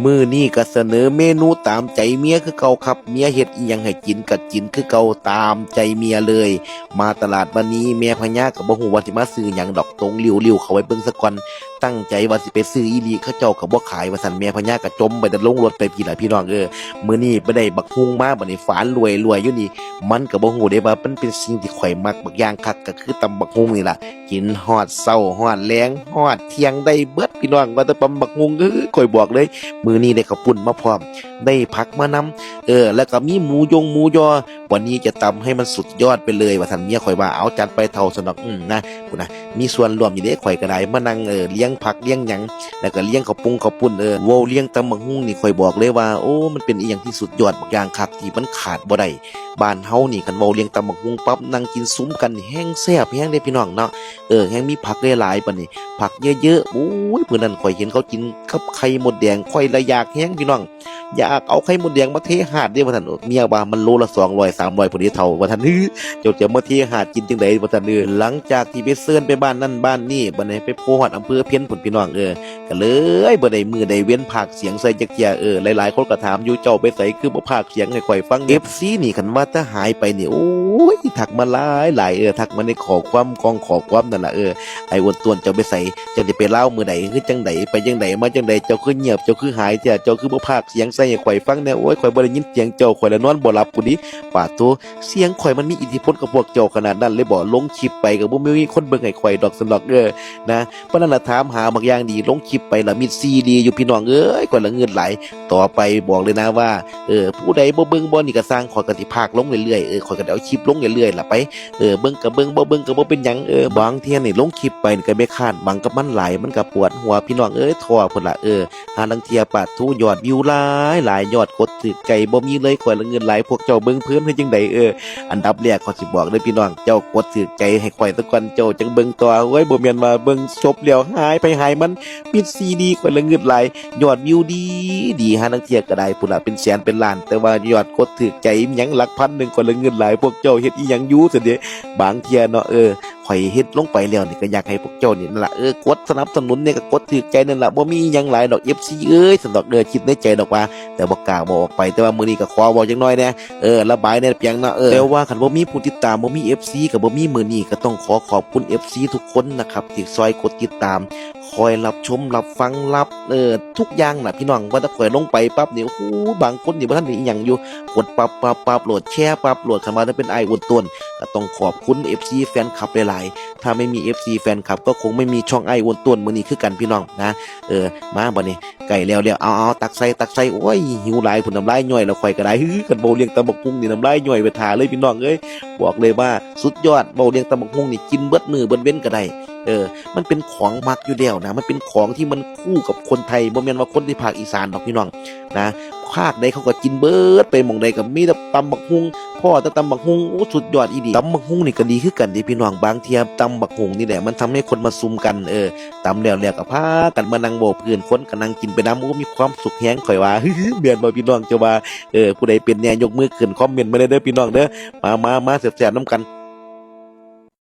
มื้อนี้ก็เสนอเมนูตามใจเมียคือเก่าครับเมียเฮ็ดอิหยังให้กินก็กินคือเก่าตามใจเมียเลยมาตลาดวันนี้แม่พญาก็บ่ฮู้ว่าสิมาซื้อหยังดอกตรงลิ้วๆเข้าไปเบิ่งซะก่อนตั้งใจว่าสิไปซื้ออีหลีเขาเจ้าก็บ่ขายว่าซั่นแม่พญาก็จมไปแต่ลงรถไปพี่ล่ะพี่น้องมื้อนี้บ่ได้บักฮุงมาบัดนี้ฝานรวยอยู่นี่มันก็บ่ฮู้ได้ว่ามันเป็นสิ่งที่ข่อยมักบักอย่างคักก็คือตำบักฮุงนี่ล่ะกินฮอดเช้าฮอดแลงฮอดเที่ยงได้เบิดพี่น้องว่าแต่ตำบักฮุงข่อยบอกเลย มื้อนี้ได้ข้าวปุ้นมาพร้อมได้ผักมานำแล้วก็มีหมูยอวันนี้จะตำให้มันสุดยอดไปเลยว่าท่านเมียข่อยว่าเอาจัดไปเท่าสนอกนะพุ่นนะมีส่วนรวมอยู่เด้ข่อยก็ได้มานั่งเลี้ยงผักเลี้ยงหยังแล้วก็เลี้ยงข้าวปุ้นเว้าเลี้ยงตำบักหุ่งนี่ข่อยบอกเลยว่าโอ้มันเป็นอีหยังที่สุดยอดบักอย่างคักที่มันขาดบ่ได้บ้านเฮานี่คันเว้าเลี้ยงตำบักหุ่งปั๊บนั่งกินซุ้มกันนี่แห้งแซ่บแห้งเด้พี่น้องเนาะแห้งมีผักหลายๆปานนี้ผักเยอะๆโอ้ยมื้อนั้นข่อยเห็นเขากินกับไข่มดแดงข่อยละอยากแห้งพี่น้องอยากเอาไข่มดแดงมาเทหาดเด้ว่าซั่นเมียว่ามันโลละ200 300พุ่นนี้เท่าว่าท่านเจ้าจะมาเทหาดกินจังได๋ว่าท่านหลังจากที่ไปเซิ้นไปบ้านนั่นบ้านนี่บัดนี้ไปโพฮอดอำเภอเพ็ญพุ่นพี่น้องก็เลยบ่ได้มื้อใดเว้นภาคเสียงใส่จักเที่ยหลายๆคนก็ถามอยู่เจ้าไปไสคือบ่ภาคเสียงให้ข่อยฟัง FC นี่คันว่าถ้าหายไปนี่โอ้ยทักมาหลายทักมาในขอความนั่นล่ะไอ้อ้วนต้วนเจ้าไปไสเจ้าสิไปเล่ามื้อใดคือจังไดไปจังไดมาจังไดเจ้าคือเงียบเจ้าคือหายเจ้าคือบ่ภาคเสียงใส่ให้ข่อยฟังแน่โอ้ยข่อยบ่ได้ยินเสียงเจ้าข่อยละนอนบ่หลับพุ่นนี้ปาดโตเสียงข่อยมันมีอิทธิพลกับพวกเจ้าขนาดนั้นเลยบ่ลงคลิปไปก็บ่มีคนเบิ่งให้ข่อยดอกสนอกนะเพราะนั้นล่ะถามหาบางอย่างดีลงคลิปไปละมีซีดีอยู่พี่น้องข่อยละเงินหลายต่อไปบอกเลยนะว่าผู้ใดบ่เบิ่งบ่นี่ก็สร้างข่อยก็สิพากลงเรื่อยๆข่อยก็เอาคลิปลงเรื่อยๆล่ะไปเบิ่งก็เบิ่งบ่เบิ่งก็บ่เป็นหยังบางเที่ยนี่ลงคลิปไปนี่ก็ไม่คาดหวังกับมันหลายมันก็ปวดหัวพี่น้องท้อพุ่นล่ะหาลังเที่ยปาดทูยอดวิวหลายยอดกดถึกใจบ่มีเลยข่อยละเงินหลายพวกเจ้าเบิ่งเพิ่นเฮ็ดจังไดอันดับแรกขอยสิบอกเลยพี่น้องเจ้ากดถึกใจให้ข่อยซะก่อนเจ้าจังเบิ่งต่อโอ้ยบ่แม่นว่าเบิ่งจบแล้วหายไปหายมันปิดซีดีข่อยละเงินหลายยอดวิวดีหาลังเที่ยก็ได้พุ่นล่ะเป็นแสนเป็นล้านแต่ว่ายอดกดถึกใจหยังหลักพันนึงข่อยละเงินหลายพวกเจ้าเฮ็ดอีหยังอยู่ซั่นเด้บางเที่ยเนาะข่อยเฮ็ดลงไปแล้วนี่ก็อยากให้พวกเจ้านี่นั่นล่ะกดสนับสนุนเนี่ยก็กดถูกใจนั่นล่ะบ่มีหยังหลายดอก FC สำหรับคิดในใจดอกว่าแต่บ่กล้าบอกออกไปแต่ว่ามื้อนี้ก็ขอเว้าจักหน่อยแหน่ระบายแหน่เพียงเนาะแต่ว่าคันบ่มีผู้ติดตามบ่มี FC ก็บ่มีมื้อนี้ก็ต้องขอบคุณ FC ทุกคนนะครับที่ซอยกดติดตามคอยรับชมรับฟังรับทุกอย่างน่ะพี่น้องว่าถ้าข่อยลงไปปั๊บนี่โอ้โหบางคนนี่บ่ทันได้อีหยังอยู่กดปั๊บโหลดแชร์ปั๊บโหลดคันว่าถ้าเป็นอ้ายอ้วนต้นก็ต้องขอบคุณ FC แฟนคลับหลายๆถ้าไม่มี FC แฟนคลับก็คงไม่มีช่องอ้ายอ้วนต้นมื้อนี้คือกันพี่น้องนะมาบัดนี้ไก่แล้วเอาตักใส่โอ้ยหิวหลายพุ่นน้ำลายย่อยแล้วข่อยก็ได้คันเว้าเลี้ยงตำบักหุ่งนี่น้ำลายย่อยไปท่าเลยพี่น้องบอกเลยว่าสุดยอดเว้าเลี้ยงตำบักหุ่งนี่กินเบิดมื้อเบิดเว้นก็ได้มันเป็นของมักอยู่แล้วนะมันเป็นของที่มันคู่กับคนไทยบ่แม่นว่าคนที่ภาคอีสานดอกพี่น้องนะภาคใดเขาก็กินเบิดไปหม่องใดก็มีแต่ตำบักหุ่งพ่อแต่ตำบักหุ่งโอ้สุดยอดอีหลีตำบักหุ่งนี่ก็ดีคือกันเด้พี่น้องบางเที่ยตำบักหุ่งนี่แหละมันทำให้คนมาซุมกันตำแล้วก็พากันมานั่งเว้าเพื่อนคนก็นั่งกินไปนำโอ้มีความสุขแฮงข่อยว่าแม่นบ่พี่น้องเจ้าว่าผู้ใดเป็นแน่ยกมือขึ้นคอมเมนต์มาเด้อพี่น้องเด้อมาแซ่บๆนำกัน